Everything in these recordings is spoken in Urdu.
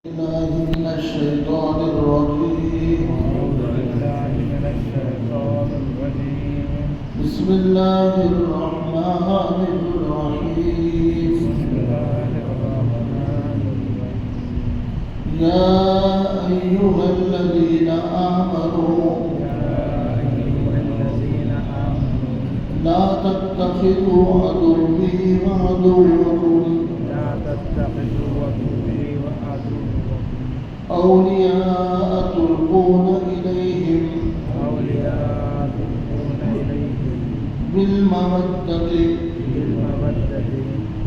بالله من الشيطان الرجيم. بسم الله الرحمن الرحيم. يا أيها الذين آمنوا لا تتخذوا عدوي وعدوكم أولياء تلقون إليهم بالمودة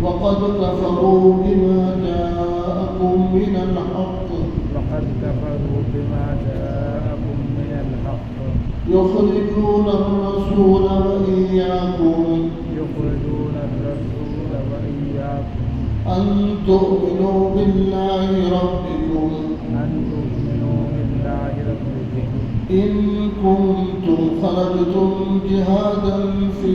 وقد كفروا بما جاءكم من الحق يخرجون الرسول وإياكم أن تؤمنوا بالله ربكم إن كنتم خرجتم جهادا في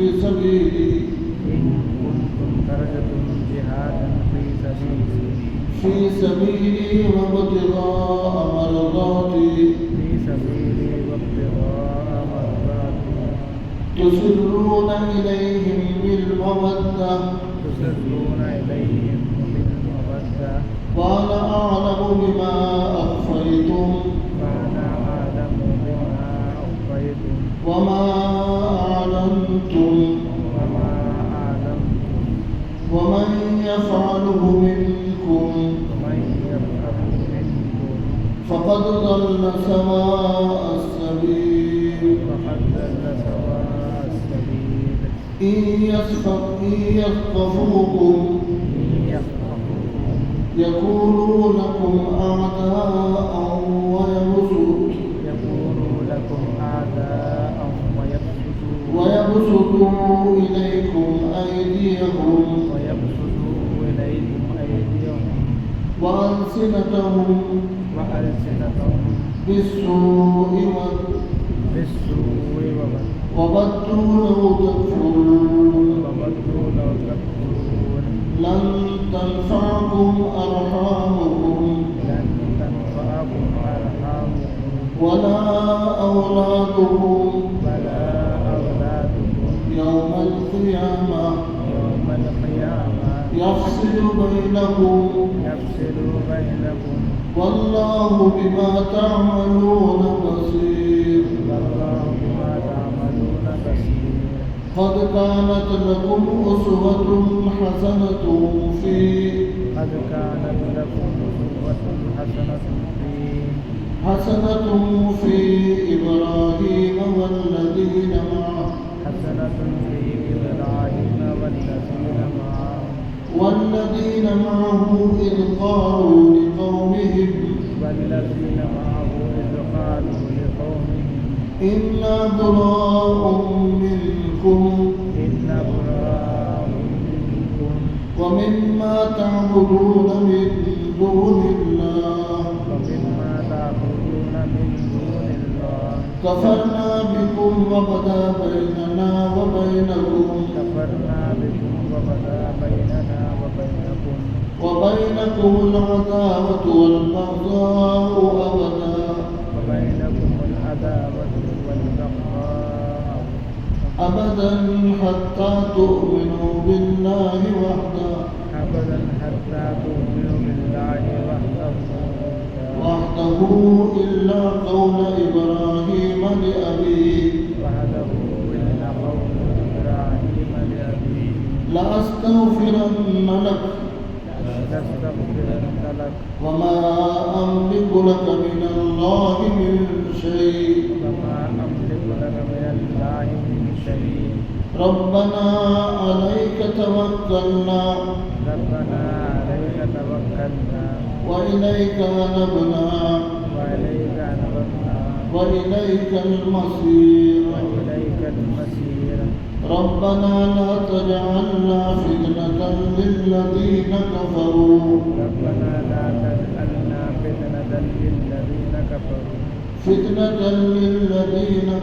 سبيلي وابتغاء مرضاتي تسرون إليهم بالمودة وأنا أعلم بما أخفيتم وما أعلنتم ومن يفعله منكم فقد ضل سواء السبيل إن يثقفوكم يكونوا لكم أعداء ويبسطوا إليكم أيديهم وألسنتهم بالسوء وودوا لو تكفرون لن تنفعكم أرحامكم ولا أولادكم يوم القيامة يفصل بينكم والله بما تعملون بصير. قد كانت لكم أسوة حسنة في إبراهيم والذين معه إذ قالوا لقومهم إنا براء منكم ومما تعبدون من دون الله كفرنا بكم وبدا بيننا وبينكم العداوة والبغضاء أبدا حتى تؤمنوا بالله وحده إلا قول إبراهيم لأبيه لأستغفرن لك وما أملك لك من الله من شيء ربنا عليك توكلنا وإليك أنبنا وإليك المصير ربنا لا تجعلنا فتنة للذين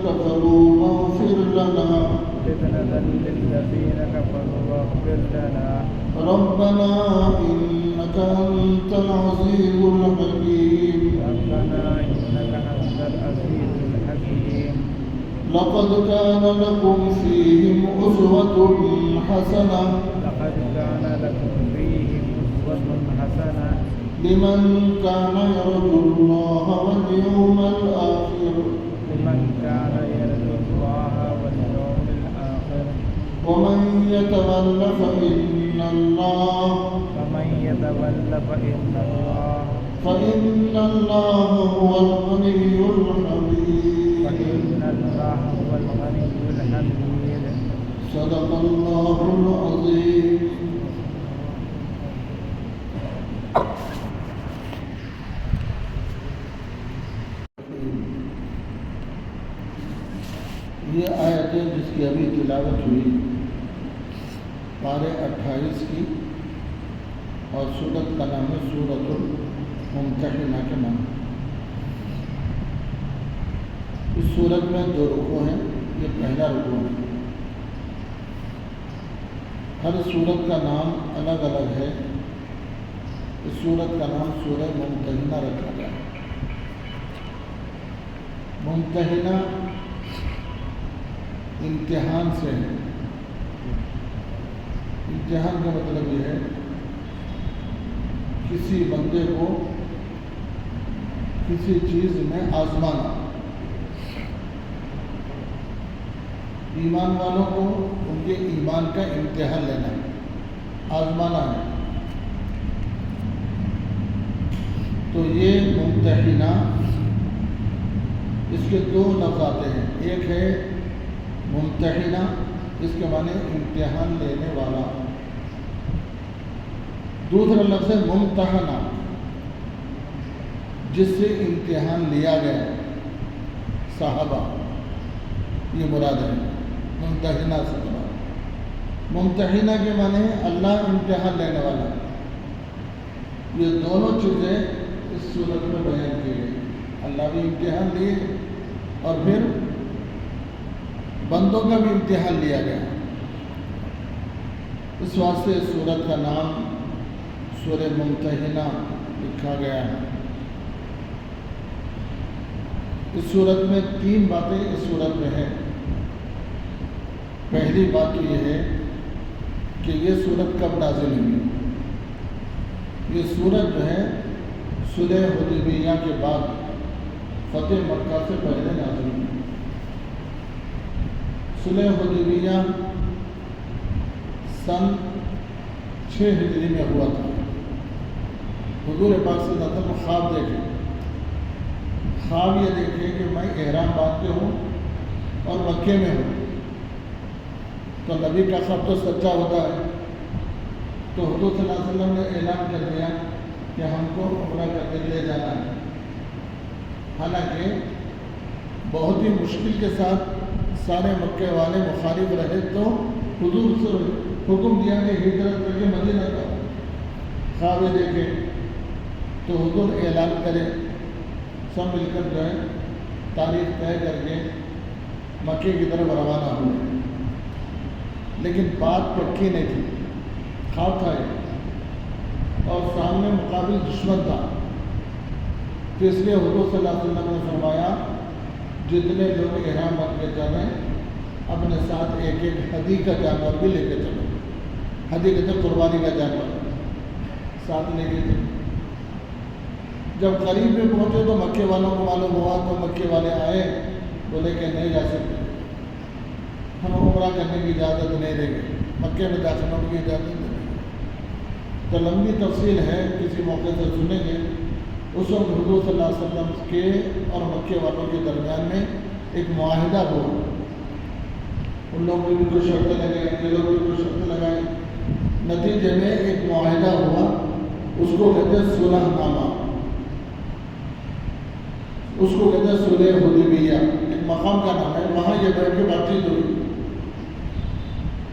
كفروا واغفر لنا فتنة للذين كفروا واغفر لنا ربنا إنك أنت العزيز الحكيم ربنا إنك أنت العزيز الحكيم لقد كان لكم فيهم أسوة حسنة لقد كان لكم فيهم أسوة حسنة لمن كان يرجو الله واليوم الآخر لمن كان يرجو الله واليوم الآخر ومن يتول فإن الله فإن الله هو الغني الحميد صدق الله العظيم. یہ آیت ہے جس کی ابھی تلاوت ہوئی پارے 28 کی، اور سورت کا نام ہے سورۃ الممتحنہ کے نام. اس سورت میں 2 رکوع ہیں. یہ پہلا رکوع ہے. ہر سورت کا نام الگ الگ ہے. اس سورت کا نام سورہ ممتحنہ رکھا گیا. ممتحنہ امتحان سے ہے. امتحان کا مطلب یہ ہے کسی بندے کو کسی چیز میں آزمانا. ایمان والوں کو ان کے ایمان کا امتحان لینا ہے، آزمانا ہے. تو یہ ممتحنہ، اس کے 2 لفظ آتے ہیں. ایک ہے ممتحنہ، اس کے معنی امتحان لینے والا. دوسرا لفظ ہے ممتحنہ، جس سے امتحان لیا گیا. صحابہ یہ مراد ہے ممتحنہ سے مراد. ممتحنہ کے معنی ہے اللہ امتحان لینے والا. یہ دونوں چیزیں اس صورت میں بیان کی گئی. اللہ بھی امتحان لیے اور پھر بندوں کا بھی امتحان لیا گیا. اس واسطے اس سورت کا نام سورہ ممتحنہ لکھا گیا ہے. اس سورت میں 3 باتیں اس سورت میں ہیں. پہلی بات تو یہ ہے کہ یہ سورت کب نازل ہوئی. یہ سورت جو ہے صلح حدیبیہ کے بعد فتح مکہ سے پہلے نازل ہوئی. صلح حدیبیہ سن 6 ہجری میں ہوا تھا. حضور پاک صلی اللہ علیہ وسلم خواب دیکھے. خواب یہ دیکھے کہ میں احرام باندھ کے ہوں اور مکے میں ہوں. تو نبی کا خواب تو سچا ہوتا ہے. تو حضور صلی اللہ علیہ وسلم نے اعلان کر دیا کہ ہم کو عمرہ کر کے لے جانا ہے. حالانکہ بہت ہی مشکل کے ساتھ سارے مکے والے مخالف رہے، تو حضور سے حکم دیا کہ ہجرت کر کے مدینہ کا خواب دیکھے. تو حضور اعلان کرے، سب مل کر جو ہے تاریخ طے کر کے مکے کی طرف روانہ ہوئے. لیکن بات پکی نہیں تھی. خواب تھا اور سامنے مقابل دشمن تھا. تو اس لیے حضور صلی اللہ علیہ وسلم نے فرمایا جتنے لوگ احرام بن کے چلیں اپنے ساتھ ایک ہدی کا جانور بھی لے کے چلو. ہدی کہتے ہیں قربانی کا جانور ساتھ لے کے چلو. جب قریب میں پہنچے تو مکے والوں کو معلوم ہوا. تو مکے والے آئے، بولے کہ نہیں جا سکتے، ہم عمرہ کرنے کی اجازت نہیں دیں گے، مکے میں داخل ہونے کی اجازت نہیں دیں گے. تو لمبی تفصیل ہے، کسی موقع سے سنیں گے. اس وقت حضور صلی اللہ علیہ وسلم کے اور مکے والوں کے درمیان میں ایک معاہدہ ہوا. ان لوگوں نے بھی کوئی شرطیں لگائی، یہ لوگ بھی کوئی شرطیں لگائیں. نتیجے میں ایک معاہدہ ہوا، اس کو کہتے ہیں صلح نامہ. اس کو کہتے ہیں صلح حدیبیہ. ایک مقام کا نام ہے، وہاں یہ بیٹھ کے بات چیت ہوئی.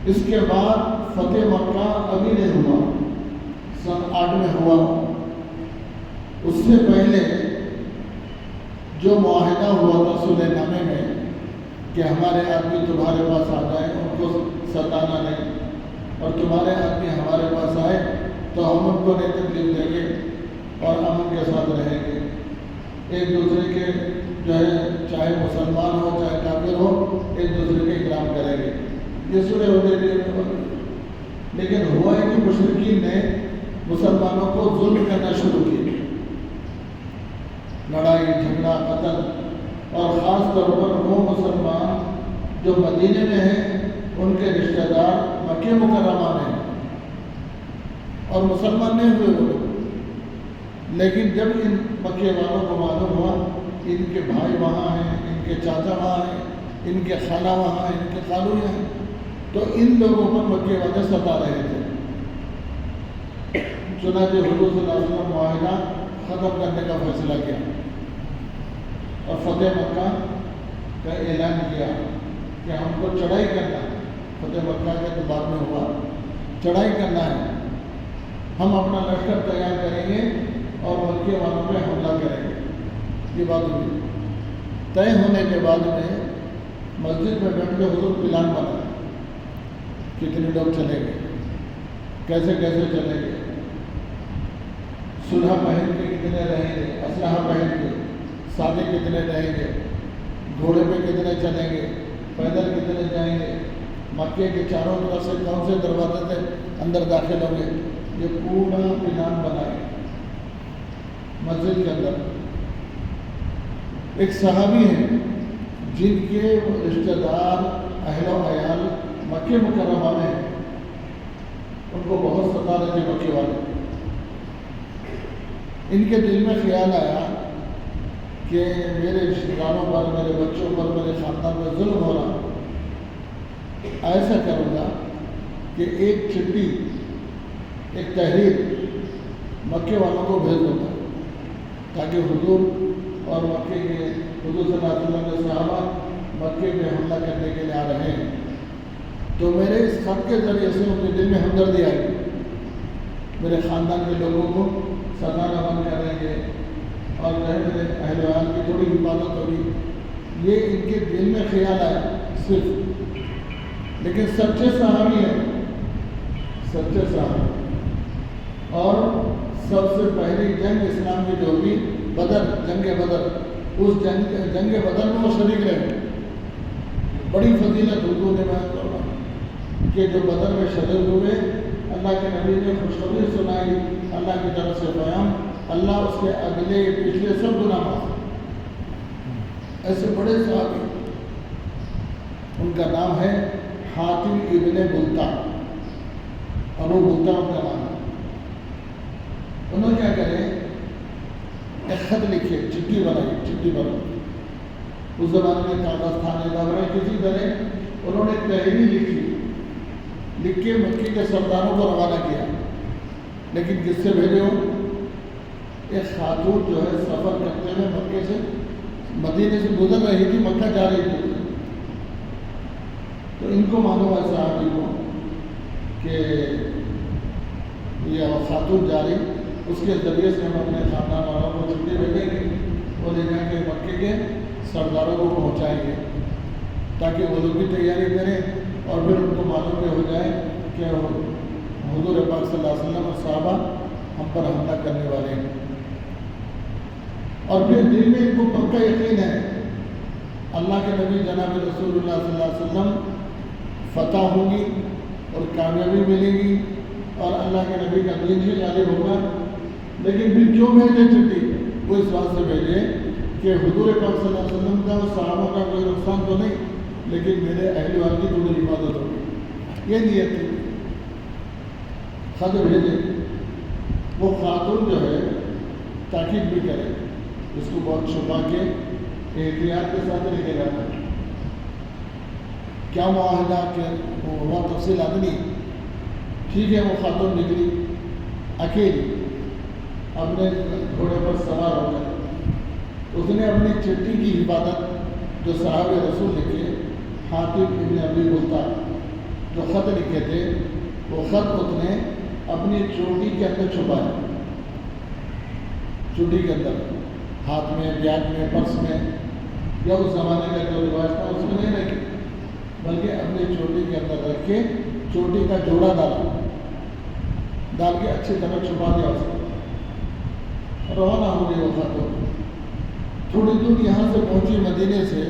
اس کے بعد فتح مکہ ابھی نہیں ہوا، سن 8 میں ہوا. اس سے پہلے جو معاہدہ ہوا تھا صلح نامے میں، کہ ہمارے آدمی تمہارے پاس آ جائیں، ان کو ستانا نہیں، اور تمہارے آدمی ہمارے پاس آئے تو ہم ان کو نہیں تکلیف دیں گے اور امن کے ساتھ رہیں گے، ایک دوسرے کے جو ہے چاہے مسلمان ہو چاہے کافر ہو ایک دوسرے کے اکرام کریں گے۔ یہ سورہ حدیبیہ میں بولا۔ لیکن ہوا ہے کہ مشرکین نے مسلمانوں کو ظلم کرنا شروع کیا، لڑائی جھگڑا قتل، اور خاص طور پر وہ مسلمان جو مدینے میں ہیں ان کے رشتہ دار مکہ مکرمہ میں ہیں اور مسلمان نہیں ہوئے وہ لوگ، لیکن جب ان مکے والوں کو معلوم ہوا ان کے بھائی وہاں ہیں، ان کے چاچا وہاں ہیں، ان کے خالہ وہاں ہیں، ان کے خالو یہاں ہیں، تو ان لوگوں پر مکے والے ستا رہے تھے۔ چنانچہ حضور صلی اللہ علیہ وسلم معاہدہ ختم کرنے کا فیصلہ کیا اور فتح مکہ کا اعلان کیا کہ ہم کو چڑھائی کرنا ہے۔ فتح مکہ کا تو بعد میں ہوا، چڑھائی کرنا ہے، ہم اپنا لشکر تیار کریں گے اور مکے والوں پہ حملہ کریں گے۔ یہ بات ہوئی، طے ہونے کے بعد میں مسجد میں بیٹھ کے حضور پلان بنا کتنے لوگ چلیں گے، کیسے کیسے چلیں گے، سلح پہن کے کتنے رہیں گے، اسلحہ پہن کے، سادے کتنے رہیں گے، گھوڑے پہ کتنے چلیں گے، پیدل کتنے جائیں گے، مکے کے چاروں طرف سے کون سے دروازے سے اندر داخل ہوں گے، یہ پورا پلان بنائے۔ مسجد کے اندر ایک صحابی ہیں جن کے رشتہ دار اہل و عیال مکہ مکرمہ میں ہیں، ان کو بہت ستا رہے تھے مکے والے۔ ان کے دل میں خیال آیا کہ میرے رشتہ داروں پر، میرے بچوں پر، میرے خاندان پر ظلم ہو رہا، ایسا کروں گا کہ ایک چٹھی، ایک تحریر مکے والوں کو بھیج دوں گا تاکہ حضور اور مکے کے حضور صلی اللہ علیہ وسلم کے صحابہ مکے میں حملہ کرنے کے لیے آ رہے ہیں، تو میرے اس خط کے ذریعے سے ان کے دل میں ہمدردی آئی، میرے خاندان کے لوگوں کو ستانا بند کریں گے اور میرے اہل ویال کی تھوڑی حفاظت ہوگی، یہ ان کے دل میں خیال آیا صرف۔ لیکن سچے صحابی ہیں، سچے صحابی، اور سب سے پہلی جنگ اسلام کی جو ہوئی بدر، جنگ بدر، اس جنگ بدر میں وہ شریک رہے۔ بڑی فضیلت حضور نے بیان فرمائی کہ جو بدر میں شہید ہوئے، اللہ کے نبی نے خوشخبری سنائی، اللہ کی طرف سے بیان، اللہ اس کے اگلے پچھلے سب گناہ معاف۔ ایسے بڑے صحابی، ان کا نام ہے حاتم ابن بلتا، ابو بلتا ان کا نام ہے۔ انہوں نے کیا کرے، ایک خط لکھے، چٹھی بنائی، چٹھی بنائی، اس زمانے میں کاغذ تھا نہیں، لگ رہا کسی طرح انہوں نے تحریر لکھی، لکھ کے مکے کے سرداروں کو روانہ کیا۔ لیکن کس سے بھیجے ہو؟ ایک خاتون جو ہے سفر کرتے ہوئے مکے سے مدینے سے گزر رہی تھی، مکہ جا رہی تھی، تو ان کو معلوم ہے صحابی کو کہ یہ خاتون جا رہی، اس کے ذریعے سے ہم اپنے خاندان والوں کو چھٹی بھیجیں گے، وہ لے جا کے مکے کے سرداروں کو پہنچائیں گے تاکہ وہ لوگ بھی تیاری کریں اور پھر ان کو معلوم ہو جائے کہ حضور پاک صلی اللہ علیہ وسلم اور صحابہ ہم پر حملہ کرنے والے ہیں۔ اور پھر دل میں ان کو پکا یقین ہے اللہ کے نبی جناب رسول اللہ صلی اللہ علیہ وسلم فتح ہوگی اور کامیابی ملے گی اور اللہ کے نبی کا دین ہی غالب ہوگا۔ لیکن پھر کیوں بھیجے چٹھی؟ وہ اس بات سے بھیجے کہ حضور پاک صلی اللہ علیہ وسلم کا اور صحابہ کا کوئی نقصان تو نہیں، لیکن میرے اہل وال کی تھوڑی حفاظت ہوگی، یہ نیت تھی۔ خط بھیجے، وہ خاتون جو ہے تاکید بھی کرے، اس کو بہت چھپا کے احتیاط کے ساتھ لے کے جاتا ہے۔ کیا معاہدہ کہ وہ تفصیلات نہیں، ٹھیک ہے۔ وہ خاتون نکلی اکیلی، اپنے گھوڑے پر سوار ہو گئے، اس نے اپنی چٹھی کی حفاظت جو صحابہ رسول لکھے، حاتم ابن ابی بلتا جو خط لکھے تھے، وہ خط اس نے اپنی چوٹی کے اندر چھپایا، چوٹی کے اندر، ہاتھ میں، بیگ میں، پرس میں، یا اس زمانے کا جو رواج تھا اس میں نہیں رکھی، بلکہ اپنی چوٹی کے اندر رکھ کے چوٹی کا جوڑا ڈال کے اچھی طرح چھپا دیا اس کو، روانہ ہو گئی وہ خاتون۔ تھوڑی دور یہاں سے پہنچی مدینے سے،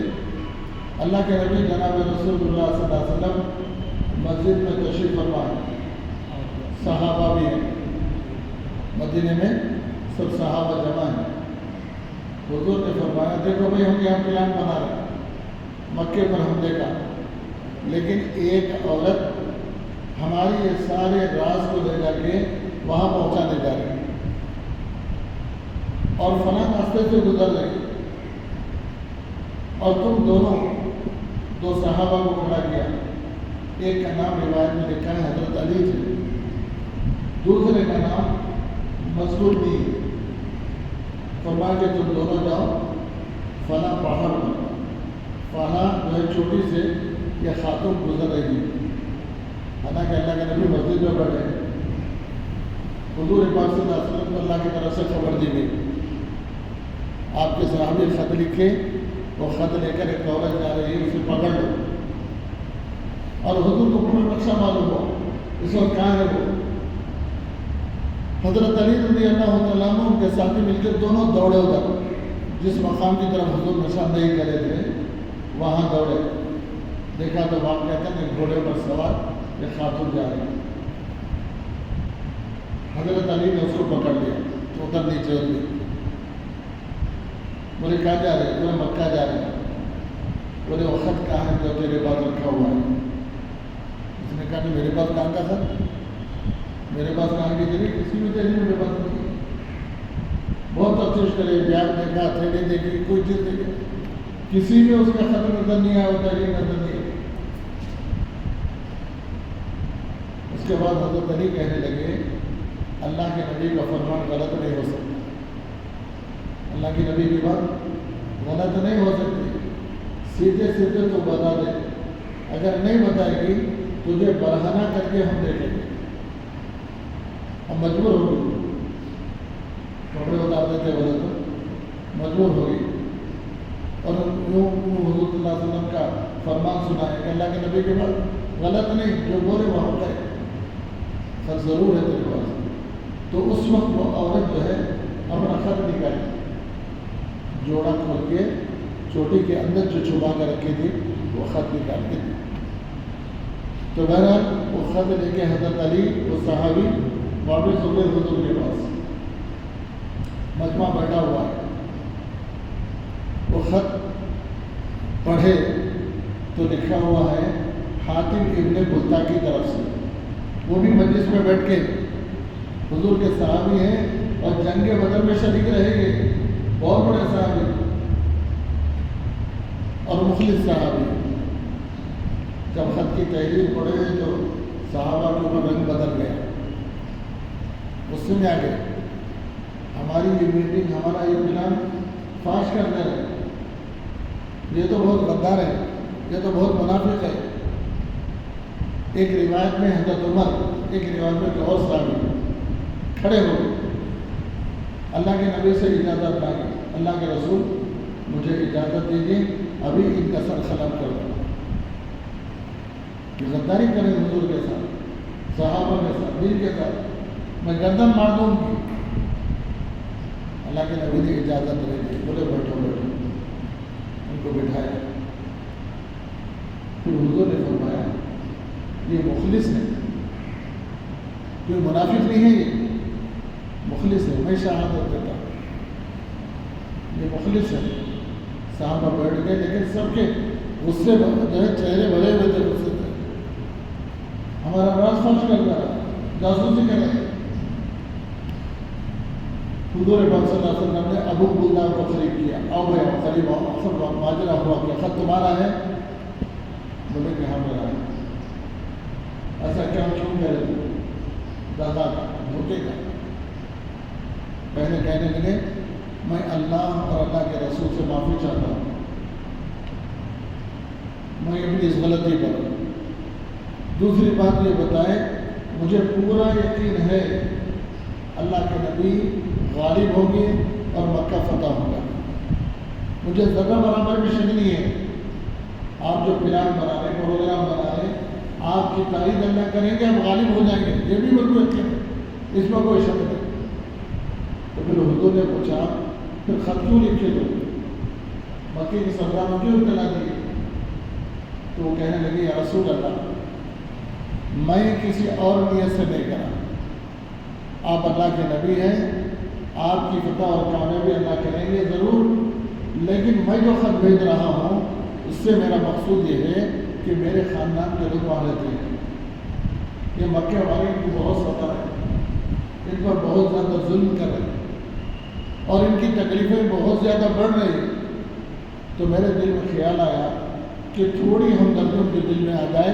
اللہ کے نبی جناب رسول اللہ صلی اللہ علیہ وسلم مسجد میں تشریف فرما ہے، صحابہ بھی ہیں مدینے میں، سب صحابہ جمع ہیں۔ حضور نے فرمایا دیکھو بھائی ہم یہاں پلان بنا رہے ہیں مکے پر حملے کا، لیکن ایک عورت ہماری یہ سارے راز کو لے جا کے وہاں پہنچانے جا رہی ہے اور فلاں راستے سے گزر رہی، اور تم دونوں دو صحابہ کو کھڑا کیا، ایک کا نام روایت میں لکھا ہے حضرت علی تھے، دوسرے کا نام مسعود بھی، فرمایا کہ تم دونوں جاؤ فلاں پہاڑ پر، فلاں جو ہے چوٹی سے یہ خاتون گزر رہی ہے، حالانکہ اللہ کے نبی مسجد میں بیٹھے، حضور پاک صلی اللہ علیہ وسلم کو اللہ کی طرف سے خبر دی گئی، آپ کے صحابی خط لکھے، وہ خط لے کر ایک عورت جا رہی ہے، اسے پکڑ لو، اور حضور کو پورا نقشہ معلوم ہو اس وقت کہاں ہے وہ۔ حضرت علی رضی اللہ تعالیٰ عنہ کے ساتھی مل کے دونوں دوڑے ادھر، جس مقام کی طرف حضور نشاندہی کرے تھے وہاں دوڑے، دیکھا تو واقعہ کہ گھوڑے پر سوار یہ خاتون جا رہی ہے، حضرت علی نے اس کو پکڑ لیا، تو ادھر نیچے اتری، بولے کہاں جا رہے ہیں؟ بولے مکہ جا رہے ہیں۔ بولے وہ خط کہاں ہے جو تیرے پاس رکھا ہوا ہے؟ اس نے کہا کہ میرے پاس کہاں کا خط، میرے پاس کہاں کی تیری، کسی بھی تیری میرے پاس نہیں، بہت تفتیش کرے، بیاگ دیکھا، تھیلی دیکھی، کوئی چیز دیکھی، کسی میں اس کا خط نظر نہیں آیا، ہوتا یہ نظر نہیں آیا۔ اس کے بعد حضرت علی کہنے لگے اللہ کے نبی کا فرمان غلط نہیں ہو سکتا، اللہ کے نبی کی بات غلط نہیں ہو سکتی، سیدھے سیدھے تو بتا دے، اگر نہیں بتائے گی تجھے برہنہ کر کے ہم دیکھیں گے، ہم مجبور ہو گئے، کپڑے اتار دیتے بولے تو مجبور ہو گئی، اور حضور صلی اللہ علیہ وسلم کا فرمان سنا ہے کہ اللہ کے نبی کے بعد غلط نہیں، جو بولے وہ ہوتا ہے، خط ضرور ہے تیرے پاس۔ تو اس وقت وہ عورت جو ہے اپنا خط نکالی، جوڑا کھول کے چوٹی کے اندر جو چھپا کر رکھی تھی وہ خط نکال کے دی، تو بہرحال وہ خط لے کے حضرت علی وہ صحابی واپس ہو گئے حضور کے پاس، مجمع بیٹھا ہوا ہے، وہ خط پڑھے تو لکھا ہوا ہے حاتم ابن بلتا کی طرف سے، وہ بھی مجلس میں بیٹھ کے، حضور کے صحابی ہیں اور جنگ بدر میں شریک رہے گے، بہت بڑے صحابی اور مخلص صحابی، جب خط کی تحریر پڑھے تو صحابہ کے اوپر رنگ بدل گیا، غصے میں آ گئے، ہماری یہ میٹنگ، ہمارا یہ پلان فاش کر دے رہے، یہ تو بہت غدار ہے، یہ تو بہت منافق ہے۔ ایک روایت میں حضرت عمر، ایک روایت میں اور صحابی کھڑے ہو گئے، اللہ کے نبی سے اجازت مانگی، اللہ کے رسول مجھے اجازت دیجیے ابھی ان کا سر قلم کر دوں، یہ غداری کریں حضور کے ساتھ، صحابہ کے ساتھ، دین کے ساتھ، میں گردن مار دوں گی۔ اللہ کے نبی نے اجازت دے دی، بولے بیٹھو بیٹھو، ان کو بٹھایا، پھر حضور نے فرمایا یہ مخلص ہے، کوئی منافق نہیں ہے، یہ مخلص ہے، میں شہادت دیتا ہوں یہ مخلص ہے۔ صحابہ بیٹھ گئے، لیکن سب کے غصے جو ہے چہرے بھرے ہوئے تھے غصے سے، ہمارا راز فاش کر رہا، جاسوسی کر رہے۔ حضور پاک صلی اللہ علیہ وسلم نے ابو بلدا کو قریب کیا، آؤ بھائی آؤ، قریب آؤ، سب ماجرا ہوا کہ خط تمہارا ہے؟ بولے کہ ہاں میرا ہے۔ ایسا کیا کیوں کہہ رہے تھے؟ دادا کا دھوکے کا۔ پہلے کہنے لگے میں اللہ اور اللہ کے رسول سے معافی چاہتا ہوں، میں اپنی اس غلطی پر۔ دوسری بات یہ بتائے، مجھے پورا یقین ہے اللہ کے نبی غالب ہوں گے اور مکہ فتح ہوگا، مجھے ذرہ برابر بھی شک نہیں ہے آپ جو پلان بنا رہے پروگرام بنا رہے آپ کی تائید اللہ کریں گے آپ غالب ہو جائیں گے یہ بھی میرے کو یقین ہے اس میں کوئی شک نہیں. تو پھر حضور نے پوچھا پھر خط کیوں لکھے تو مکے کی سرداروں کیوں اطلاع دی؟ تو وہ کہنے لگے یا رسول اللہ میں کسی اور نیت سے نہیں کرا آپ اللہ کے نبی ہیں آپ کی فتح اور کامیابی اللہ کریں گے ضرور لیکن میں جو خط بھیج رہا ہوں اس سے میرا مقصود یہ ہے کہ میرے خاندان کے لوگ وہاں رہتے ہیں یہ مکے والے ان کو بہت ستا ہے ان پر بہت زیادہ ظلم کر رہے ہیں اور ان کی تکلیفیں بہت زیادہ بڑھ رہی ہیں. تو میرے دل میں خیال آیا کہ تھوڑی ہمدردی ان کے دل میں آ جائے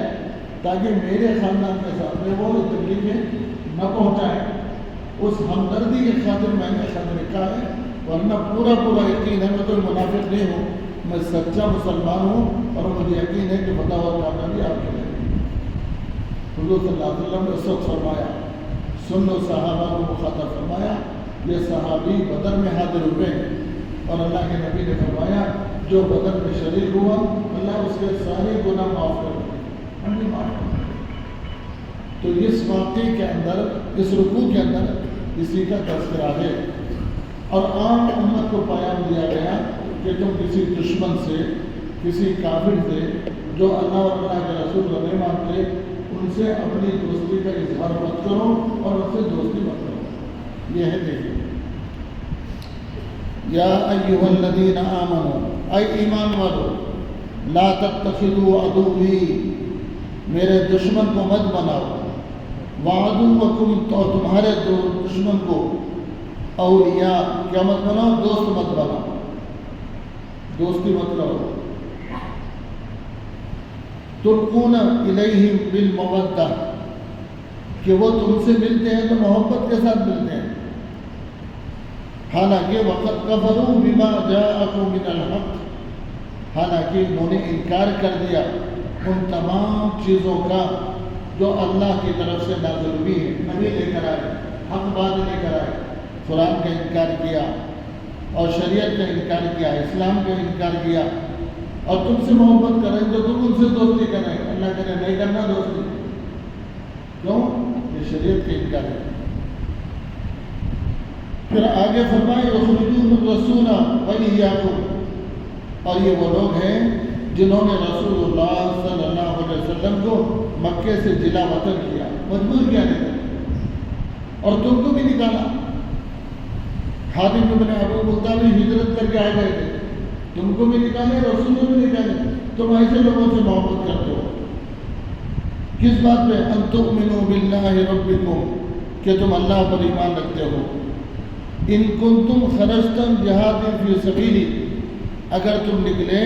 تاکہ میرے خاندان کے ساتھ میں وہ تکلیفیں نہ پہنچائیں. اس ہمدردی کی خاطر میں نے خط لکھا ہے ورنہ پورا یقین ہے میں کوئی منافق نہیں ہوں میں سچا مسلمان ہوں اور مجھے یقین ہے کہ فتح اور کامیابی آپ کے لیے. حضور صلی اللہ علیہ وسلم نے اس وقت فرمایا سن لو صحابہ کو مخاطب فرمایا یہ صحابی بدر میں حاضر ہوئے اور اللہ کے نبی نے فرمایا جو بدر میں شریک ہوا اللہ اس کے سارے گناہ معاف کر دیں معاف کر دیں. تو اس واقعے کے اندر اس رکوع کے اندر اسی کا تذکرہ ہے اور عام امت کو پیام دیا گیا کہ تم کسی دشمن سے کسی کافر سے جو اللہ اور اللہ کے رسول کو نہیں مانتے ان سے اپنی دوستی کا اظہار مت کرو اور ان سے دوستی مت کرو. یہ ہے دیکھیے یا ایھا الذین آمنوا اے ایمان والو لا تتخذوا عدوی میرے دشمن کو مت بناؤ وعدوکم تو تمہارے دشمن کو اولیاء کیا مت بناؤ دوست مت بناؤ دوستی مت کرو. تلقون الیہم بالمودہ کہ وہ تم سے ملتے ہیں تو محبت کے ساتھ ملتے ہیں حالانکہ وقت کفروا بما جاءکم من الحق حالانکہ انہوں نے انکار کر دیا ان تمام چیزوں کا جو اللہ کی طرف سے نازل ہوئی ہے نبی لے کر آئے حق بات لے کر آئے. قرآن کا انکار کیا اور شریعت کا انکار کیا اسلام کا انکار کیا اور تم سے محبت کریں تو تم ان سے دوستی کریں اللہ کرے نہیں کرنا دوستی کیوں یہ شریعت کا انکار ہے. پھر آگے فرمائے یخرجون الرسول وإیاکم اور یہ وہ لوگ ہیں جنہوں نے رسول اللہ صلی اللہ علیہ وسلم کو مکے سے جلا وطن کیا مجبور کیا نہیں اور تم کو بھی نکالا. حاتم بن ابو بلتع ہجرت کر کے آ گئے تھے تم کو بھی نکالے رسول کو بھی نکالے. تم ایسے لوگوں سے محبت کرتے ہو کس بات پہ ان تؤمنوا باللہ ربکم کہ تم اللہ پر ایمان رکھتے ہو. ان کنتم خرجتم جہاد فی سبیلی اگر تم نکلے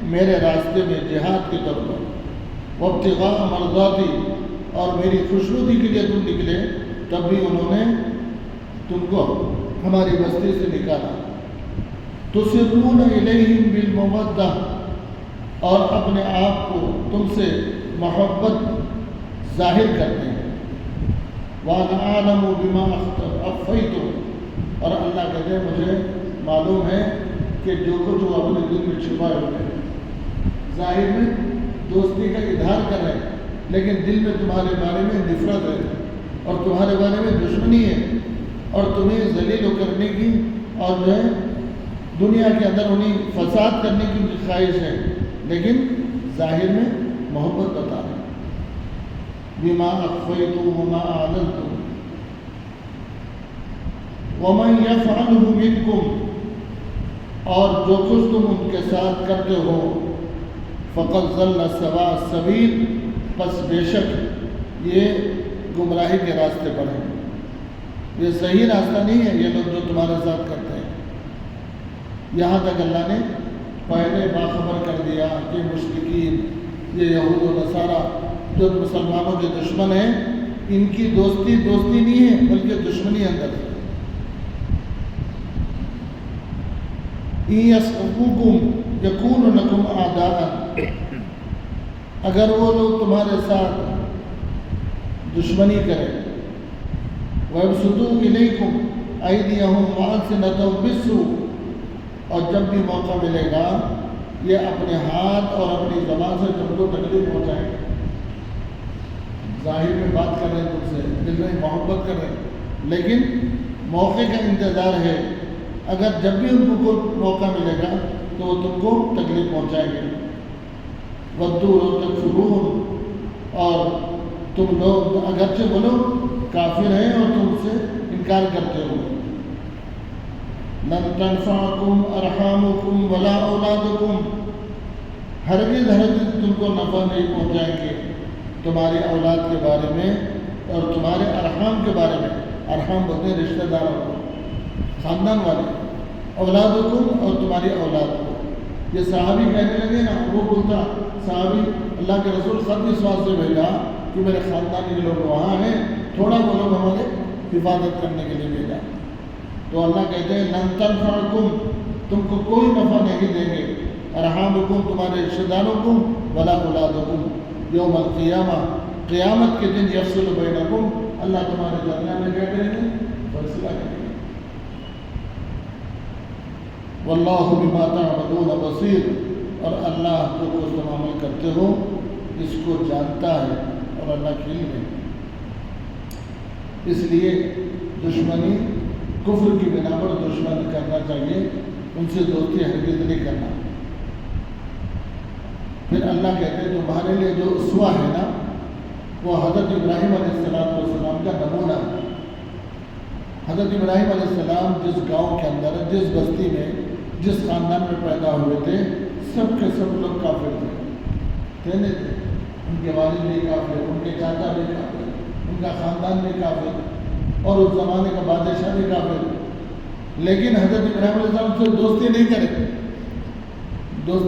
میرے راستے میں جہاد کی طرف وابتغاء مرضاتی اور میری خوشنودی کے لیے تم نکلے تب بھی انہوں نے تم کو ہماری بستی سے نکالا. تسرون الیہم بالمودہ اور اپنے آپ کو تم سے محبت ظاہر کرتے ہیں. وَأَنَا أَعْلَمُ بِمَا أَخْفَيْتُمْ اور اللہ کہتے ہیں مجھے معلوم ہے کہ جو کچھ وہ اپنے دل میں چھپائے ہوئے ہیں ظاہر میں دوستی کا اظہار کر رہے ہیں لیکن دل میں تمہارے بارے میں نفرت ہے اور تمہارے بارے میں دشمنی ہے اور تمہیں ذلیل کرنے کی اور جو ہے دنیا کے اندر انہیں فساد کرنے کی خواہش ہے لیکن ظاہر میں محبت بتا رہے ہیں. بما اخفیتم وما اعلنتم ومن یفعلہ منکم اور جو کچھ تم ان کے ساتھ کرتے ہو فقد ضل سواء السبیل بس بے شک یہ گمراہی کے راستے پر ہیں. یہ صحیح راستہ نہیں ہے یہ لوگ جو تمہارے ساتھ کرتے ہیں. یہاں تک اللہ نے پہلے باخبر کر دیا کہ مشرکین یہ یہود و نصارہ جو مسلمانوں کے دشمن ہیں ان کی دوستی نہیں ہے بلکہ دشمنی اندر ہے. یَسْأَلُوكُمْ یَكُونُ لَكُمْ أَعْدَاءً اگر وہ لوگ تمہارے ساتھ دشمنی کریں وَيَبْسُطُوا إِلَيْكُمْ أَيْدِيَهُمْ وَأَلْسِنَتَهُم بِالسُّوءِ اور جب بھی موقع ملے گا یہ اپنے ہاتھ اور اپنی زبان سے تم کو تکلیف پہنچائیں گے. ظاہر میں بات کر رہے ہیں تم سے، دل میں محبت کر رہے ہیں، لیکن موقع کا انتظار ہے. اگر جب بھی ان کو موقع ملے گا تو وہ تم کو تکلیف پہنچائیں گے. ودوا لو تکفرون، اور تم لوگ اگرچہ وہ لوگ کافر ہیں اور تم سے انکار کرتے ہو. لن تنفعکم ارحامکم ولا اولادکم، ہرگز تم کو نفع نہیں پہنچائیں گے تمہاری اولاد کے بارے میں اور تمہارے ارحام کے بارے میں. ارحام بولتے ہیں رشتہ داروں کو، خاندان والے. اولادکم، اور تمہاری اولاد کو. یہ صحابی کہنے لگے نا، وہ بولتا صحابی اللہ کے رسول خط اس واسطے بھیجا کہ میرے خاندان کے لوگ وہاں ہیں، تھوڑا وہ لوگ ہمارے حفاظت کرنے کے لیے بھیجا. تو اللہ کہتے ہیں لن تنفعکم، تم کو کوئی نفع نہیں دیں گے. ارحامکم، تمہارے رشتہ داروں کو. ولا اولادکم، یوم القیامہ، قیامت کے دن یفصل بینکم، اللہ تمہارے درمیان میں کیا کریں گے؟ فیصلہ کریں گے. واللہ بما تعملون بصیر، اور اللہ جو کچھ تم عمل کرتے ہو اس کو جانتا ہے، اور اللہ کی علم ہے. اس لیے دشمنی کفر کی بنا پر دشمن کرنا چاہیے، ان سے دوستی ہرگز نہیں کرنا. پھر اللہ کہتے ہیں تمہارے لیے جو اسوہ ہے نا، وہ حضرت ابراہیم علیہ السلام کا نمونہ ہے. حضرت ابراہیم علیہ السلام جس گاؤں کے اندر، جس بستی میں، جس خاندان میں پیدا ہوئے تھے، سب کے سب لوگ کافر تھے. ان کے والد بھی کافر، ان کے چاچا بھی کافر، ان کا خاندان بھی کافر، اور اس زمانے کا بادشاہ بھی کافر. لیکن حضرت ابراہیم علیہ السلام سے دوستی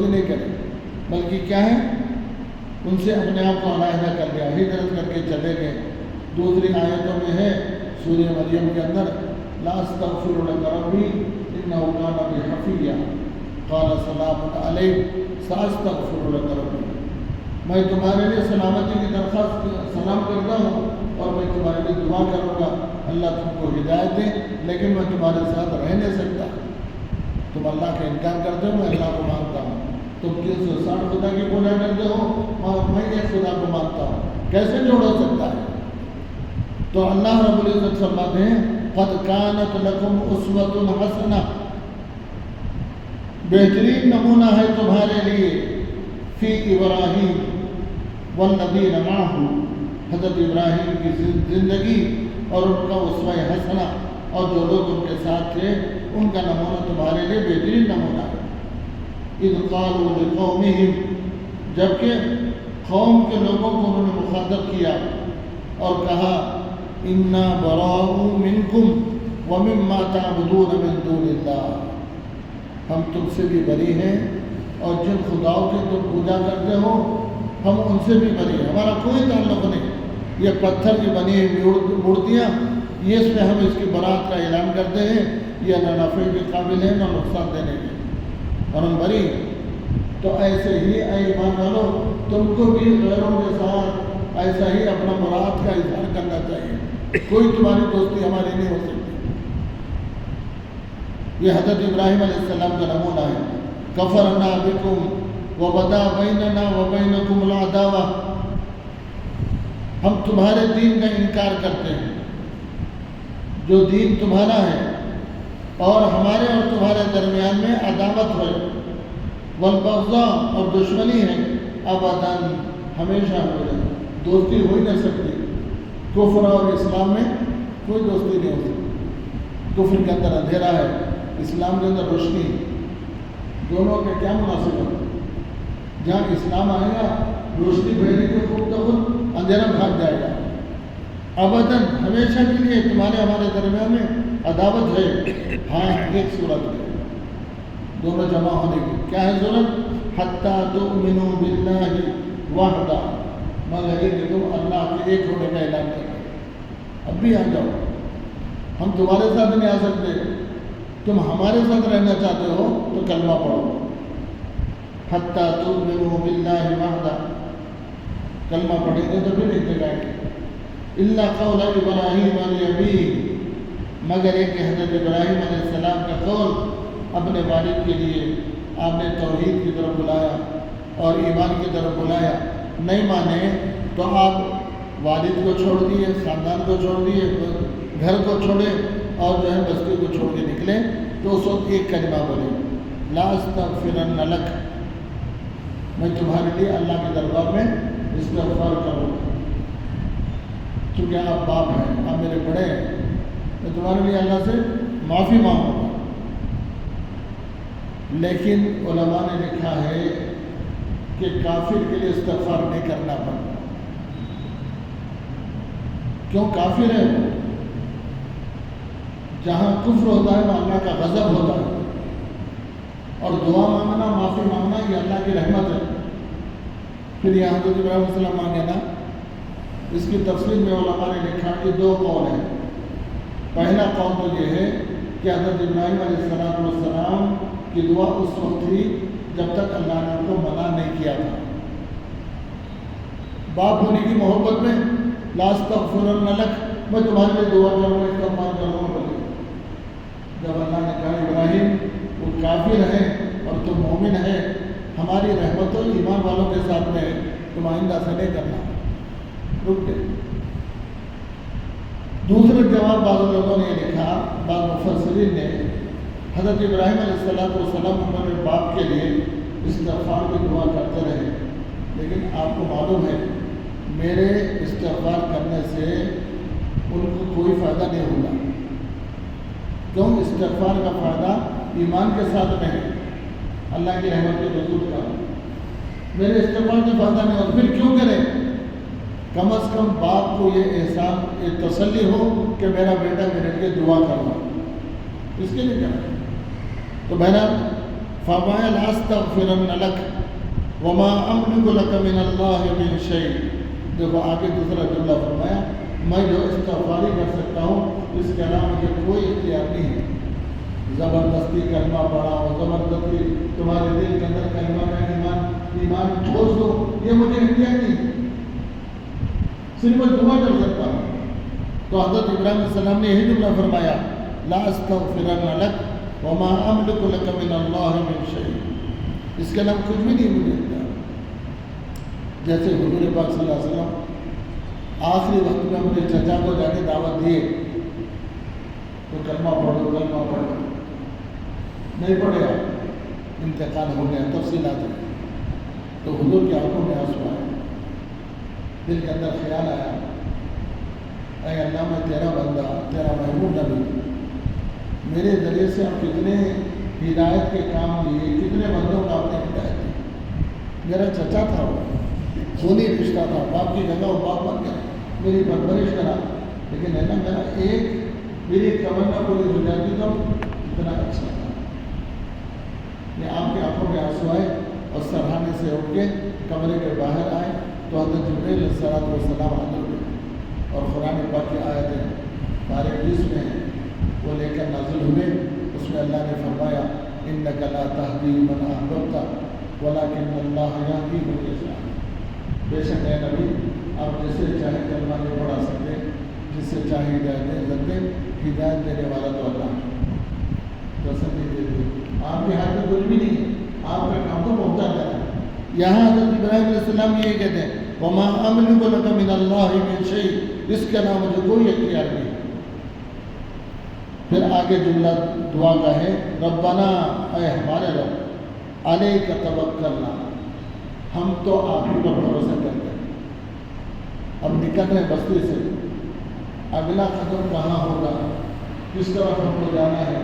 نہیں کرے، بلکہ کیا ہے، ان سے اپنے آپ کو علیحدہ کر لیا، ہجرت کر کے چلے گئے. دوسری آیتوں میں ہے سورہ مریم کے اندر، لا استغفر لک ربی انہ کان بی حفیہ قال سلام علیک ساستغفر لک ربی. میں تمہارے لیے سلامتی کی درخواست سلام کرتا ہوں اور میں تمہارے لیے دعا کروں گا اللہ تم کو ہدایت دے، لیکن میں تمہارے ساتھ رہ نہیں سکتا. تم اللہ کا انکار کرتے ہو، میں اللہ کو مانتا ہوں. تم 360 خدا کی پوجا کرتے ہو اور میں ایک خدا کو مانتا ہوں، کیسے جوڑ ہو سکتا ہے؟ تو اللہ رب العزت فرماتے ہیں قد کانت لکم اسوۃ حسنہ، بہترین نمونہ ہے تمہارے لیے فی ابراہیم والذین معہ، حضرت ابراہیم کی زندگی اور ان کا اسوہ حسنہ، اور جو لوگ ان کے ساتھ تھے ان کا نمونہ تمہارے لیے بہترین نمونہ ہے. اذ قالوا لقومہم، جبکہ قوم کے لوگوں کو انہوں نے مخاطب کیا اور کہا انا براء منکم ومما تعبدون من دون اللہ، ہم تم سے بھی بری ہیں اور جن خداؤں کی تم پوجا کرتے ہو ہم ان سے بھی بری ہیں، ہمارا کوئی تعلق نہیں. یہ پتھر کی بنی ہوئی مورتیاں، یہ اس میں ہم اس کی برات کا اعلان کرتے ہیں، یہ نہ نفع کے قابل ہے نہ نقصان دینے کے، اور ہم بری. تو ایسے ہی اے ایمان والو، تم کو بھی غیروں کے ساتھ ایسا ہی اپنا مراد کا اظہار کرنا چاہیے. کوئی تمہاری دوستی ہماری نہیں ہو سکتی. یہ حضرت ابراہیم علیہ السلام کا نمونہ ہے. کفرنا بکم وبدا بیننا وبینکم العداوہ، ہم تمہارے دین کا انکار کرتے ہیں، جو دین تمہارا ہے، اور ہمارے اور تمہارے درمیان میں عداوت ہے، والبغضاء، اور دشمنی ہے، ابداً، ہمیشہ ہو جائے. دوستی ہو ہی نہیں سکتی. کفر اور اسلام میں کوئی دوستی نہیں ہو سکتی. کفر کے اندر اندھیرا ہے، اسلام کے اندر روشنی. دونوں کے کیا مناسبت ہے؟ جہاں اسلام آئے گا روشنی بھیجنے کے خود بخود اندھیرا بھاگ جائے گا. ابداً، ہمیشہ کے لیے تمہارے ہمارے درمیان میں عداوت ہے. ہاں، ایک صورت ہے دونوں جمع ہونے کی. کیا ہے صورت؟ حتیٰ تؤمنوا باللہ وحدہ، مگر یہ کہ تم اللہ کے ایک ہونے کا اعلان کرو. اب بھی آ جاؤ، ہم تمہارے ساتھ نہیں آ سکتے. تم ہمارے ساتھ رہنا چاہتے ہو تو کلمہ پڑھو. حتیٰ تؤمنوا باللہ وحدہ، کلمہ پڑھیں گے تو پھر اتقائیں گے. الا قول ابراہیم لابیہ، مگر ایک حضرت ابراہیم علیہ السلام کا قول اپنے والد کے لیے آپ نے توحید کی طرف بلایا اور ایمان کی طرف بلایا، نہیں مانے تو آپ والد کو چھوڑ دیے، خاندان کو چھوڑ دیے، گھر کو چھوڑے اور جو ہے بستی کو چھوڑ کے نکلے، تو اس وقت ایک کلمہ بولے، لا استغفرن لک، میں تمہارے لیے اللہ کے دربار میں استغفار کروں، کیونکہ آپ باپ ہیں، آپ میرے بڑے ہیں، میں تمہارے لیے اللہ سے معافی مانگوں گا۔ لیکن علماء نے لکھا ہے کہ کافر کے لیے استغفار نہیں کرنا پڑتا، کیوں؟ کافر ہے وہ، جہاں کفر ہوتا ہے وہاں اللہ کا غضب ہوتا ہے، اور دعا مانگنا، معافی مانگنا یہ اللہ کی رحمت ہے۔ پھر یہاں حضرت ابراہیم علیہ السلام مانگے نا، اس کی تفسیر میں علماء نے لکھا کہ دو قول ہیں۔ پہلا قول تو یہ ہے کہ حضرت ابراہیم علیہ السلام کی دعا اس وقت تھی جب تک اللہ نے ان کو منع نہیں کیا تھا، باپ ہونے کی محبت میں، لا استغفرن لک، میں تمہارے لیے دعا کروں گا، استغفار کروں گا۔ جب اللہ نے کہا ابراہیم وہ کافر ہے اور تم مومن ہے، ہماری رحمت و ایمان والوں کے ساتھ میں تم آئندہ سے نہیں کرنا، رک گئے۔ دوسرے جواب بعض لوگوں نے لکھا، بعض مفسرین نے، حضرت ابراہیم علیہ السلام اپنے باپ کے لیے استغفار کی دعا کرتے رہے، لیکن آپ کو معلوم ہے میرے استغفار کرنے سے ان کو کوئی فائدہ نہیں ہوگا، کیوں؟ استغفار کا فائدہ ایمان کے ساتھ میں ہے، اللہ کی رحمت کے حضور کا، میرے استغفار کا فائدہ نہیں ہوگا۔ پھر کیوں کریں؟ کم از کم باپ کو یہ احساس، یہ تسلی ہو کہ میرا بیٹا میرے لیے دعا کر رہا، اس کے لیے کریں۔ تو بہرحال فرمایا لا استغفرن لک وما املک لک من اللہ من شیء، دیکھو آگے دوسرا جملہ فرمایا، میں جو استغفاری کر سکتا ہوں اس کے علاوہ مجھے کوئی اختیار نہیں ہے۔ زبردستی کلمہ پڑھا ہو، زبردستی تمہارے دل کے اندر کلمہ میں ایمان ٹھوس دو، یہ مجھے اختیار نہیں، صرف میں دعا کر سکتا ہوں۔ تو حضرت ابراہیم علیہ السلام نے یہی جملہ فرمایا، لا استغفرن لک وما املک لک من اللہ من شیء، اس کے علاوہ کچھ بھی نہیں مجھے اختیار۔ جیسے حضور پاک صلی اللہ علیہ وسلم آخری وقت میں اپنے چچا کو جا کے دعوت دیے، تو کلمہ پڑھو، کلمہ پڑھو، نہیں پڑھے، انتقال ہو گیا، تفصیلات ہے۔ تو حضور کی آنکھوں میں آنسو آئے، دل کے اندر خیال آیا، اے اللہ میں تیرا بندہ، تیرا محبوب نبی، میرے ذریعے سے آپ کتنے ہدایت کے کام لیے، کتنے بندوں کا آپ نے ہدایت دی، میرا چچا تھا، وہ خونی رشتہ تھا، باپ کی جگہ وہ باپ بن گیا، میری پرورش کرا، لیکن اللہ میرا میری ایک تمنا پوری ہو جاتی تو اتنا اچھا تھا۔ یہ آپ کے آنکھوں میں آنسو آئے اور سرہانے سے اٹھ کے کمرے کے باہر آئے، تو حضرت جبرائیل علیہ السلام حاضر ہوئے اور قرآن پاک کی آیتیں پارے 20 میں وہ لے کر نازل ہوئے۔ اس میں اللہ نے فرمایا، انک لا تہدی من احببت ولکن اللہ یہدی من یشاء، بے شک اے نبی آپ جسے چاہے کلمہ نہیں پڑھا سکتے، جس سے چاہے ہدایت دے سکتے، ہدایت دینے والا تو اللہ ہے، تسلی دے دے، آپ کے ہاتھ میں کچھ بھی نہیں ہے، آپ کا کام تو پہنچا جانا ہے۔ یہاں حضرت ابراہیم علیہ السلام یہ کہتے ہیں، وما املک لک من اللہ من شیء، اس کے علاوہ مجھے کوئی اختیار نہیں۔ پھر آگے جملہ دعا کا ہے، ربنا، اے ہمارے رب، علیک توکلنا، ہم تو آپ ہی پر بھروسہ کرتے ہیں، اب نکل رہے بستی سے، اگلا قدم کہاں ہوگا، کس طرف ہم کو جانا ہے،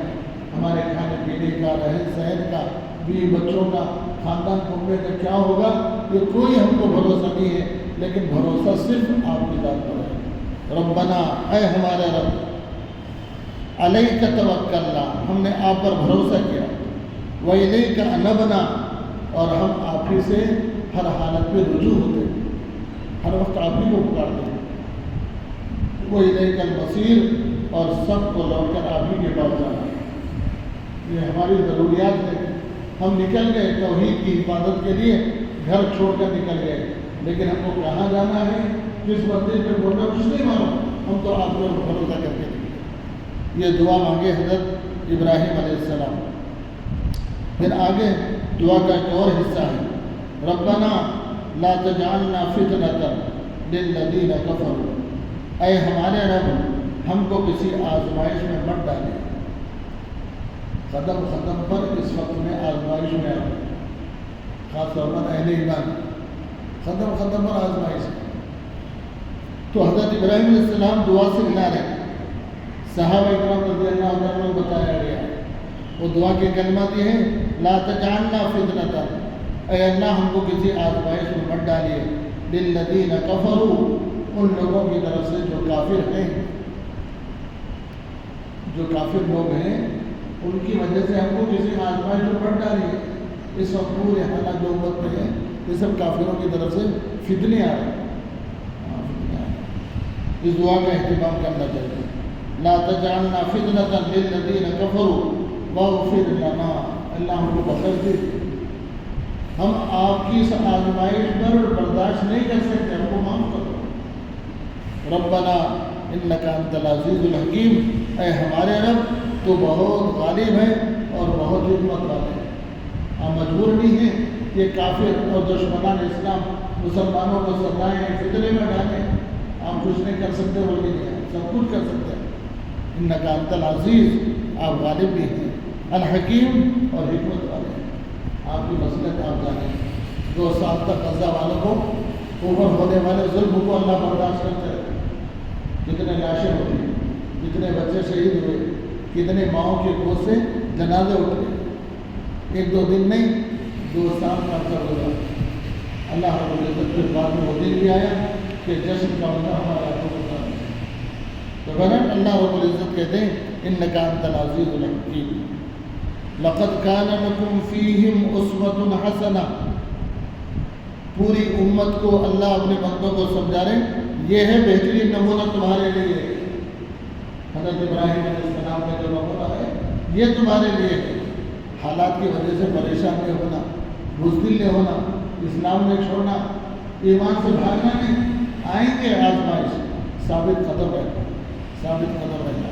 ہمارے کھانے پینے کا، رہن سہن کا، بیوی بچوں کا، خاندان کنبے کا کیا ہوگا، یہ کوئی ہم کو بھروسہ نہیں ہے، لیکن بھروسہ صرف آپ کی ذات پر ہے۔ ربنا، اے ہمارے رب، علیک توکلنا، ہم نے آپ پر بھروسہ کیا، وإلیک انبنا، اور ہم آپ ہی سے ہر حالت میں رجوع ہوتے، ہر وقت آپ ہی کو پکارتے ہیں، وإلیک المصیر، اور سب کو لوٹ کر آپ ہی کے پاس جانا، یہ ہماری ضروریات ہے۔ ہم نکل گئے توحید کی حفاظت کے لیے، گھر چھوڑ کر نکل گئے، لیکن ہم کو کہاں جانا ہے، کس منزل پہ پہنچنا، کچھ نہیں معلوم، ہم تو آپ پر بھروسہ کر کے نکلے۔ یہ دعا مانگے حضرت ابراہیم علیہ السلام، پھر آگے دعا کا ایک اور حصہ ہے، ربنا لا تجعلنا فتنة للذین کفروا، اے ہمارے رب ہم کو کسی آزمائش میں مت ڈالے۔ قدم قدم پر اس وقت میں آزمائش میں آئے، خاص طور پر اہل ایمان، قدم قدم پر آزمائش ہے۔ تو حضرت ابراہیم علیہ السلام دعا سے ملا رہے، صحابہ اکرام رضی اللہ عنہ کو بتایا گیا، وہ دعا کے کلمات یہ ہیں، لا تجعلنا فتنة، اے اللہ ہم کو کسی آزمائش میں مت ڈالیے، للذین کفروا، ان لوگوں کی طرف سے جو کافر ہیں، جو کافر لوگ ہیں ان کی وجہ سے ہم کو کسی آزمائش میں مت ڈالیے۔ اس وقت پورے حالات جو امت میں ہیں یہ سب کافروں کی طرف سے فتنے آ رہے ہیں۔ اس دعا کا اہتمام کرنا چاہیے، لا تجعلنا فتنة للذین کفروا واغفر لنا، اللہ ہم کو بخش دے، ہم آپ کی اس آزمائش پر برداشت نہیں کر سکتے، ہم کو معاف کر دو۔ ربنا انک انت العزیز الحکیم، اے ہمارے رب تو بہت غالب ہے اور بہت حکمت والے ہیں، ہم مجبور نہیں ہیں یہ کافر اور دشمنان اسلام مسلمانوں کو ستائیں، فتنے میں ڈالیں، ہم کچھ نہیں کر سکتے، بلکہ نہیں سب کچھ کر سکتے ہیں۔ انک انت العزیز، آپ غالب بھی ہیں، الحکیم اور حکمت والے ہیں، آپ کی مصلحت آپ جانیں۔ 2 سال تک غزہ والوں کو اوپر ہونے والے ظلم کو اللہ برداشت کرتے رہے، کتنے لاشیں ہوئی، کتنے بچے شہید ہوئے، کتنے ماؤں کے گود سے جنازے اٹھے، 1-2 دن نہیں 2 سال کا عرصہ گزرا۔ اللہ رب العزت کے بعد میں وہ دن بھی آیا کہ جشن کا ہونا ہمارا ہوتا ہے۔ تو بہرحال اللہ رب العزت کہتے ہیں انک انت العزیز الحکیم، لقد کان لکم فیہم اسوۃ حسنہ، پوری امت کو اللہ اپنے بندوں کو سمجھا رہے یہ ہے بہترین نمونہ تمہارے لیے۔ حضرت ابراہیم علیہ السلام کا جو نمونہ ہے یہ تمہارے لیے ہے، حالات کی وجہ سے پریشان نہیں ہونا، بزدل نہیں ہونا، اسلام میں چھوڑنا، ایمان سے بھاگنا نہیں، آئیں گے آزمائش، ثابت قدم رہنا، ثابت قدم رہنا۔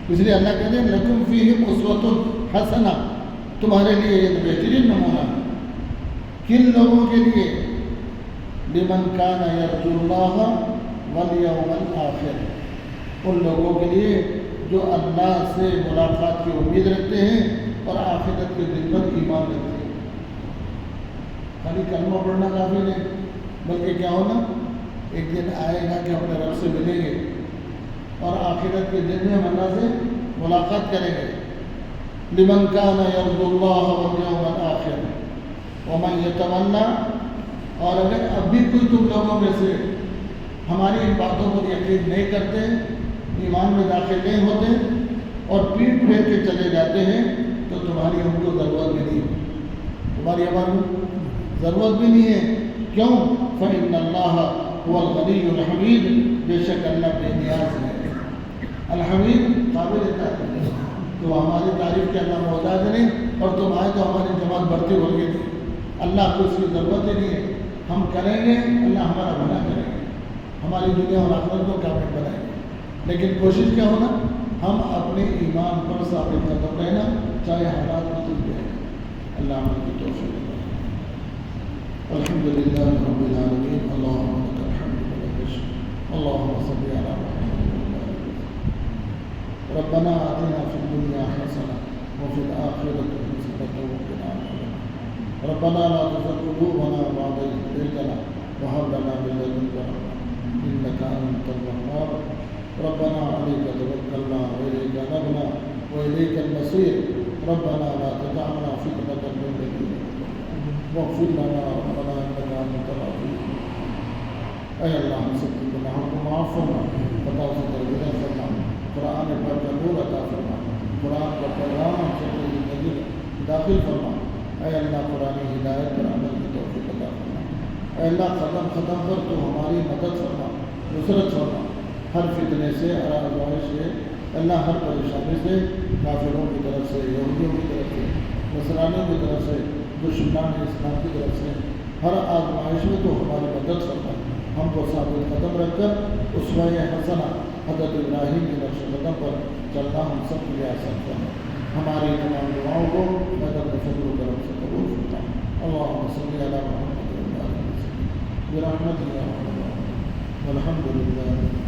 اس لیے اللہ کہتے ہیں لکم فیہم اسوۃ حسنہ، تمہارے لیے یہ بہترین نمونہ، کن لوگوں کے لیے؟ لمن کان یرجو اللہ والیوم الآخر، ان لوگوں کے لیے جو اللہ سے ملاقات کی امید رکھتے ہیں اور آخرت کے دن پر ایمان رکھتے ہیں۔ خالی کلمہ پڑھنا کافی نہیں، بلکہ کیا ہونا، ایک دن آئے گا کہ اپنے رب سے ملیں گے اور آخرت کے دن میں ہم اللہ سے ملاقات کریں گے۔ لمن کان یرجو اللہ والیوم الآخر ومن یتمنی، اور اگر اب بھی کوئی تم لوگوں میں سے ہماری ان باتوں پر یقین نہیں کرتے، ایمان میں داخل نہیں ہوتے اور پیٹ پھیر کے چلے جاتے ہیں، تو تمہاری ہم کو ضرورت بھی نہیں ہے، تمہاری ہماری ضرورت بھی نہیں ہے۔ کیوں؟ فإن اللہ هو الغنی الحمید، بے شک اللہ بے نیاز ہے، الحمید قابل تعریف، تو ہماری تعریف کے اللہ محتاج نہیں، اور تم آئے تو ہماری جماعت بڑھتی بڑھ گئی تھی، اللہ کو اس کی ضرورت ہی نہیں ہے، ہم کریں گے اللہ ہمارا بھلا کریں گے، ہماری دنیا اور آخرت کو کامیاب بنائیں گے۔ لیکن کوشش کیا ہونا، ہم اپنے ایمان پر ثابت قدم رہنا، چاہے حالات میں بھی رہیں۔ اللہ ہم کی توفیق دے۔ الحمدللہ رب العالمین، اللہم لک الحمد ولک الشکر، اللہم صل علی محمد وعلی آلہ وصحبہ۔ ربنا آتنا فی الدنیا حسنہ وفی الآخرۃ حسنۃ وقنا عذاب النار۔ ربنا لا تزغ قلوبنا بعد إذ هديتنا وهب لنا من لدنك رحمة إنك أنت الوهاب۔ ربنا عليك توكلنا وإليك أنبنا وإليك المصير، ربنا لا تدعنا فتنة للذين كفروا واغفر لنا ربنا إنك أنت العزيز۔ اے اللہ ہم سب کے گناہوں کو معاف فرما، خطا سے درگزر فرما، قرآن پڑھ کر نور عطا فرما، قرآن کا پیغام ہم سب کی زندگی میں داخل فرما۔ اے اللہ قرآن ہدایت پر عمل کی توفیق عطا فرما۔ اے اللہ قدم قدم پر تو ہماری مدد فرما، نصرت فرما، ہر فتنے سے، ہر آزمائش سے، اللہ ہر پریشانی سے، کافروں کی طرف سے، یہودیوں کی طرف سے، نصرانیوں کی طرف سے، دشمنان اسلام کی طرف سے، ہر آزمائش میں تو ہماری مدد فرما، ہم کو ثابت قدم رکھ کر اسوہ حسنہ حضرت ابراہیم کے نقش قدم پر چلنا ہم سب کے لیے آسان فرما۔ ہماری تمام دعاؤں کو مدد و فضل و کرم سے الحمد للہ.